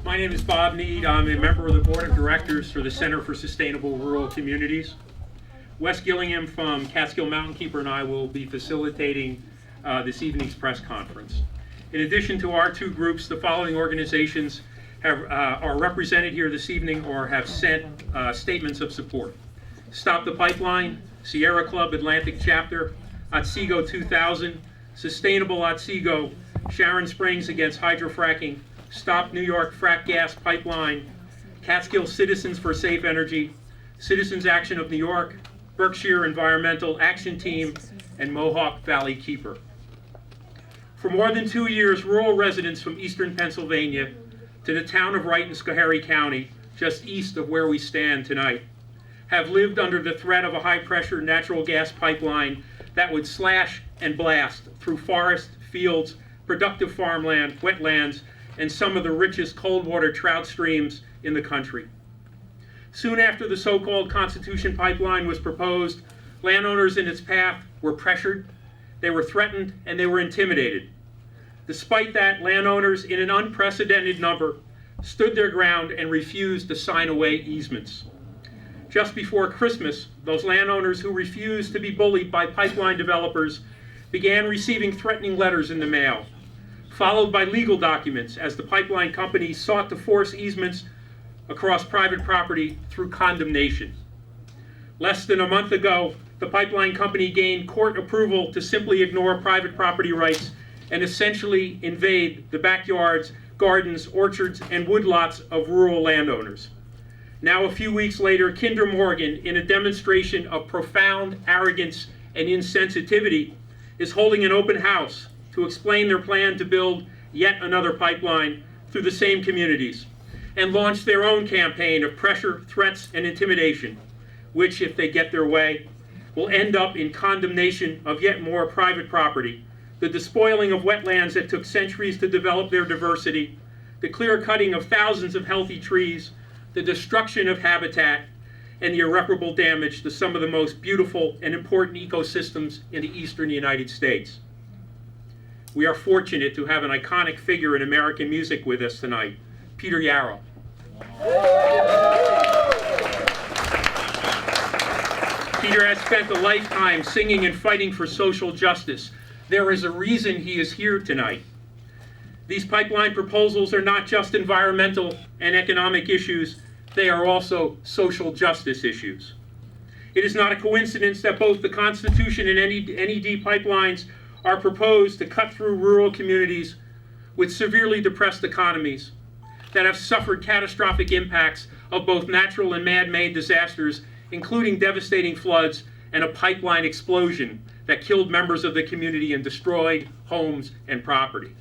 My name is Bob Nied. I'm a member of the Board of Directors for the Center for Sustainable Rural Communities. Wes Gillingham from Catskill Mountain Keeper and I will be facilitating this evening's press conference. In addition to our two groups, the following organizations are represented here this evening or have sent statements of support. Stop the Pipeline, Sierra Club Atlantic Chapter, Otsego 2000, Sustainable Otsego, Sharon Springs Against Hydrofracking, Stop New York Frack Gas Pipeline, Catskill Citizens for Safe Energy, Citizens Action of New York, Berkshire Environmental Action Team, and Mohawk Valley Keeper. For more than 2 years, rural residents from eastern Pennsylvania to the town of Wright in Schoharie County, just east of where we stand tonight, have lived under the threat of a high-pressure natural gas pipeline that would slash and blast through forest, fields, productive farmland, wetlands, and some of the richest cold water trout streams in the country. Soon after the so-called Constitution Pipeline was proposed, landowners in its path were pressured, they were threatened, and they were intimidated. Despite that, landowners in an unprecedented number stood their ground and refused to sign away easements. Just before Christmas, those landowners who refused to be bullied by pipeline developers began receiving threatening letters in the mail, followed by legal documents as the pipeline company sought to force easements across private property through condemnation. Less than a month ago, the pipeline company gained court approval to simply ignore private property rights and essentially invade the backyards, gardens, orchards, and woodlots of rural landowners. Now, a few weeks later, Kinder Morgan, in a demonstration of profound arrogance and insensitivity, is holding an open house to explain their plan to build yet another pipeline through the same communities, and launch their own campaign of pressure, threats, and intimidation, which, if they get their way, will end up in condemnation of yet more private property, the despoiling of wetlands that took centuries to develop their diversity, the clear-cutting of thousands of healthy trees, the destruction of habitat, and the irreparable damage to some of the most beautiful and important ecosystems in the eastern United States. We are fortunate to have an iconic figure in American music with us tonight, Peter Yarrow. Peter has spent a lifetime singing and fighting for social justice. There is a reason he is here tonight. These pipeline proposals are not just environmental and economic issues, they are also social justice issues. It is not a coincidence that both the Constitution and NED pipelines are proposed to cut through rural communities with severely depressed economies that have suffered catastrophic impacts of both natural and man-made disasters, including devastating floods and a pipeline explosion that killed members of the community and destroyed homes and property.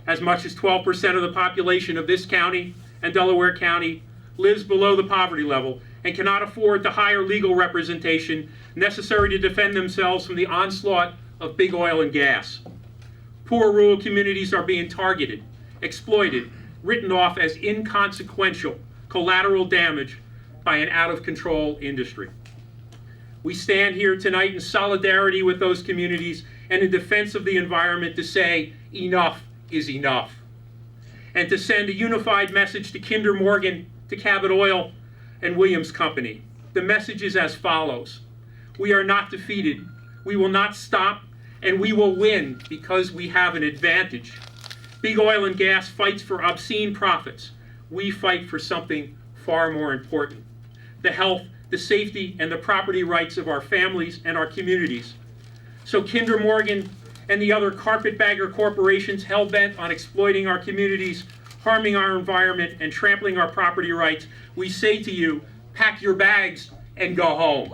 As much as 12% of the population of this county and Delaware County lives below the poverty level and cannot afford the higher legal representation necessary to defend themselves from the onslaught of big oil and gas. Poor rural communities are being targeted, exploited, written off as inconsequential collateral damage by an out-of-control industry. We stand here tonight in solidarity with those communities and in defense of the environment to say enough is enough, and to send a unified message to Kinder Morgan, to Cabot Oil, and Williams Company. The message is as follows: we are not defeated, we will not stop, and we will win because we have an advantage. Big oil and gas fights for obscene profits. We fight for something far more important: the health, the safety, and the property rights of our families and our communities. So Kinder Morgan and the other carpetbagger corporations hell-bent on exploiting our communities, harming our environment, and trampling our property rights, we say to you, pack your bags and go home.